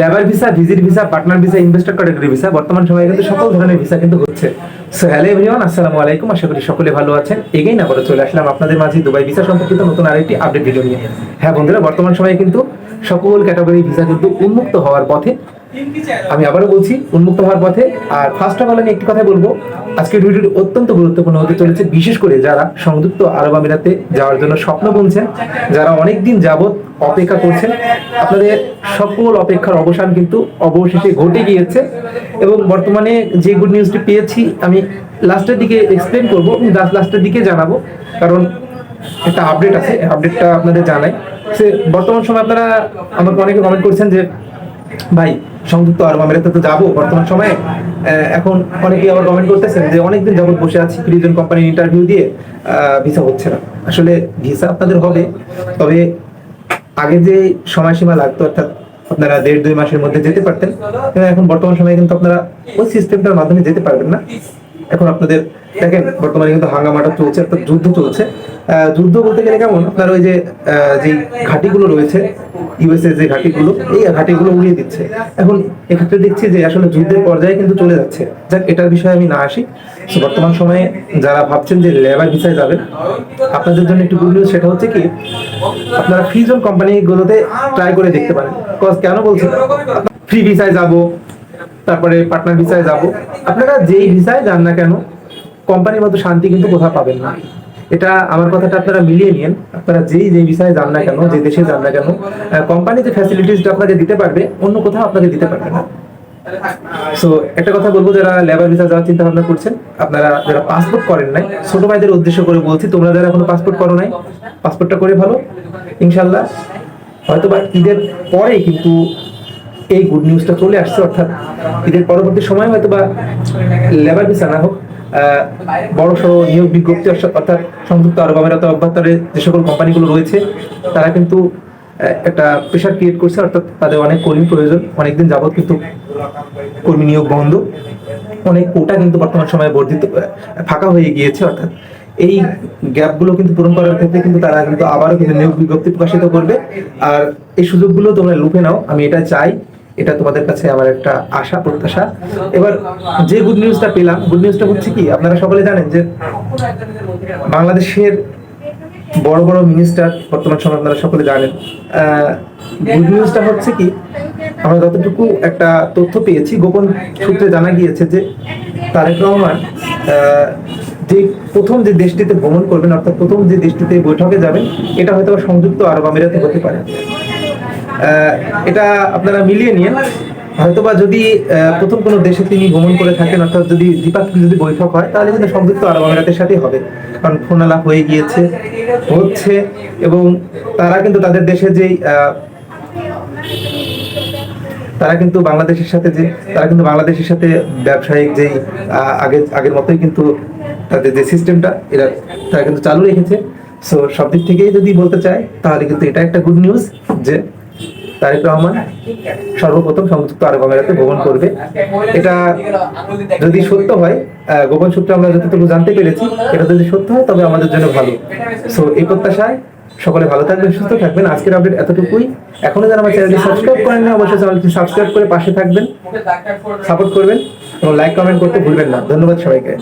Labour visa, visit visa, partner visa, investor category visa, বর্তমান সময়ে কিন্তু সকল ধরনের ভিসা কিন্তু হচ্ছে। সো হ্যালো এভরিওয়ান, আসসালামু আলাইকুম। আশা করি সকলে ভালো আছেন। এগেইন আবারও চলে আসলাম আপনাদের মাঝে দুবাই ভিসা সম্পর্কিত নতুন আরেকটি আপডেট ভিডিও নিয়ে। হ্যাঁ বন্ধুরা, বর্তমান সময়ে কিন্তু সকল ক্যাটাগরি ভিসা কিন্তু উন্মুক্ত হওয়ার পথে। আমি আবারও বলছি, উন্মুক্ত হওয়ার পথে। আর ফার্স্ট অফ অল আমি একটি কথা বলবো, আজকের ভিডিওটি অত্যন্ত গুরুত্বপূর্ণ হতে চলেছে, বিশেষ করে যারা সংযুক্ত আরব আমিরাতে যাওয়ার জন্য স্বপ্ন বুনছেন, যারা অনেকদিন যাবত অপেক্ষা করছেন। আপনাদের সকল অপেক্ষার অবসান কিন্তু অবশেষে ঘটে গিয়েছে। এবং বর্তমানে যে গুড নিউজটি পেয়েছি আমি লাস্টের দিকে এক্সপ্লেন করবো, লাস্টের দিকে জানাবো, কারণ একটা আপডেট আছে, আপডেটটা আপনাদের জানাই। সে বর্তমান সময় আপনারা আমাকে অনেকে কমেন্ট করছেন যে ভাই সংযুক্ত আরব আমিরাতে তো যাবো বর্তমান সময়ে। এখন অনেকেই আবার কমেন্ট করতেছেন যে অনেকদিন যাবত বসে আছি, প্রিজন কোম্পানির ইন্টারভিউ দিয়ে ভিসা হচ্ছে না। আসলে ভিসা আপনাদের হবে, তবে আগে যে সময়সীমা লাগতো, অর্থাৎ আপনারা 1.5-2 মাসের মধ্যে যেতে পারতেন, এখন বর্তমান সময়ে কিন্তু আপনারা ওই সিস্টেমটার মাধ্যমে যেতে পারবেন না। এখন আপনাদের দেখেন বর্তমানে কিন্তু হাঙ্গামাটা চলছে, অর্থাৎ যুদ্ধ চলছে। যুদ্ধ বলতে গেলে কেমন, আপনার ওই যে ঘাটিগুলো রয়েছে, ইউএসএ যে ঘাটিগুলো, এই ঘাটিগুলো উড়িয়ে দিচ্ছে। এখন এক্ষেত্রে দেখছি যে আসলে যুদ্ধের পর্যায়ে কিন্তু চলে যাচ্ছে। যাক, এটার বিষয়ে আমি না আসি। তো বর্তমান সময়ে যারা ভাবছেন যে লেবার ভিসায় যাবেন, আপনাদের জন্য একটু গুড নিউজ, সেটা হচ্ছে কি আপনারা ফ্রি জোন কোম্পানিগুলোতে ট্রাই করে দেখতে পারেন। কেন বলছি, ফ্রি ভিসায় যাব, তারপরে পার্টনার ভিসায় যাব, আপনারা যেই ভিসায় যান না কেন কোম্পানির মতো শান্তি কিন্তু কোথাও পাবেন না। এটা আমার কথাটা আপনারা মিলিয়ে নিন। আপনারা যেই ভিসায় যান না কেন, যে দেশে যান না কেন, কোম্পানি যে ফ্যাসিলিটিসটা আপনাকে দিতে পারবে অন্য কোথাও আপনাকে দিতে পারবে না। সো একটা কথা বলবো, যারা লেবার ভিসা যাওয়ার চিন্তা ভাবনা করছেন, আপনারা যারা পাসপোর্ট করেন নাই, ছোট ভাইদের উদ্দেশ্য করে বলছি, তোমরা যারা এখনো পাসপোর্ট করো নাই, পাসপোর্টটা করে ভালো। ইনশাল্লাহ হয়তোবা ঈদের পরেই কিন্তু এই গুড নিউজটা চলে আসছে, অর্থাৎ ঈদের পরবর্তী সময় হয়তোবা লেবার ভিসা না হোক, বড় সড়ো নিয়োগ বিজ্ঞপ্তি, অর্থাৎ সংযুক্ত আরব আমিরাত অভ্যন্তরে যে সকল কোম্পানিগুলো রয়েছে তারা কিন্তু একটা প্রেশার ক্রিয়েট করছে, অর্থাৎ তাদের অনেক কর্মী প্রয়োজন। অনেকদিন যাবত কিন্তু কর্মী নিয়োগ বন্ধ, অনেক কোটা কিন্তু বর্তমান সময়ে বর্ধিত ফাঁকা হয়ে গিয়েছে। অর্থাৎ এই গ্যাপগুলো কিন্তু পূরণ করার ক্ষেত্রে কিন্তু তারা কিন্তু আবারও কিন্তু নিয়োগ বিজ্ঞপ্তি প্রকাশিত করবে। আর এই সুযোগগুলো তোমরা লুফে নাও, আমি এটা চাই, এটা তোমাদের কাছে আমার একটা আশা প্রত্যাশা। এবার যে গুড নিউজটা পেলাম, গুড নিউজটা হচ্ছে কি, আপনারা সকলে জানেন যে বাংলাদেশের বড় বড় মিনিস্টার বর্তমান সময়, আপনারা সকলে জানেন। গুড নিউজটা হচ্ছে কি, আমরা যতটুকু একটা তথ্য পেয়েছি, গোপন সূত্রে জানা গিয়েছে যে তারেক রহমান যে প্রথম যে দেশটিতে ভ্রমণ করবেন, অর্থাৎ প্রথম যে দেশটিতে বৈঠকে যাবেন, এটা হয়তো সংযুক্ত আরব আমিরাতে হতে পারে। এটা আপনারা মিলিয়ে নিন। হয়তোবা যদি প্রথম কোনো দেশে তিনি ভ্রমণ করে থাকেন, অর্থাৎ যদি দ্বিপাক্ষিক যদি বৈঠক হয়, তাহলে কিন্তু সংযুক্ত আরব আমিরাতের সাথেই হবে, কারণ ফোন আলাপ হয়ে গিয়েছে, হচ্ছে। এবং তারা কিন্তু তাদের দেশে যেই তারা কিন্তু বাংলাদেশের সাথে ব্যবসায়িক যেই আগের মতোই কিন্তু তাদের যে সিস্টেমটা তারা কিন্তু চালু রেখেছে। সো সব দিক থেকেই যদি বলতে চাই, তাহলে কিন্তু এটা একটা গুড নিউজ যে তারেক রহমান সর্বপ্রথম সংযুক্ত আরব আমিরাতে ভ্রমণ করবে। এটা যদি সত্য হয়, গোপন সূত্রে আমরা যতটুকু জানতে পেরেছি, এটা যদি সত্য হয় তবে আমাদের জন্য ভালো। সো এই প্রত্যাশায় সকলে ভালো থাকবেন, সুস্থ থাকবেন। আজকের আপডেট এতটুকুই। এখনো যারা আমার চ্যানেলটি সাবস্ক্রাইব করেন না, অবশ্যই চ্যানেলটি সাবস্ক্রাইব করে পাশে থাকবেন, সাপোর্ট করবেন এবং লাইক কমেন্ট করতে ভুলবেন না। ধন্যবাদ সবাইকে।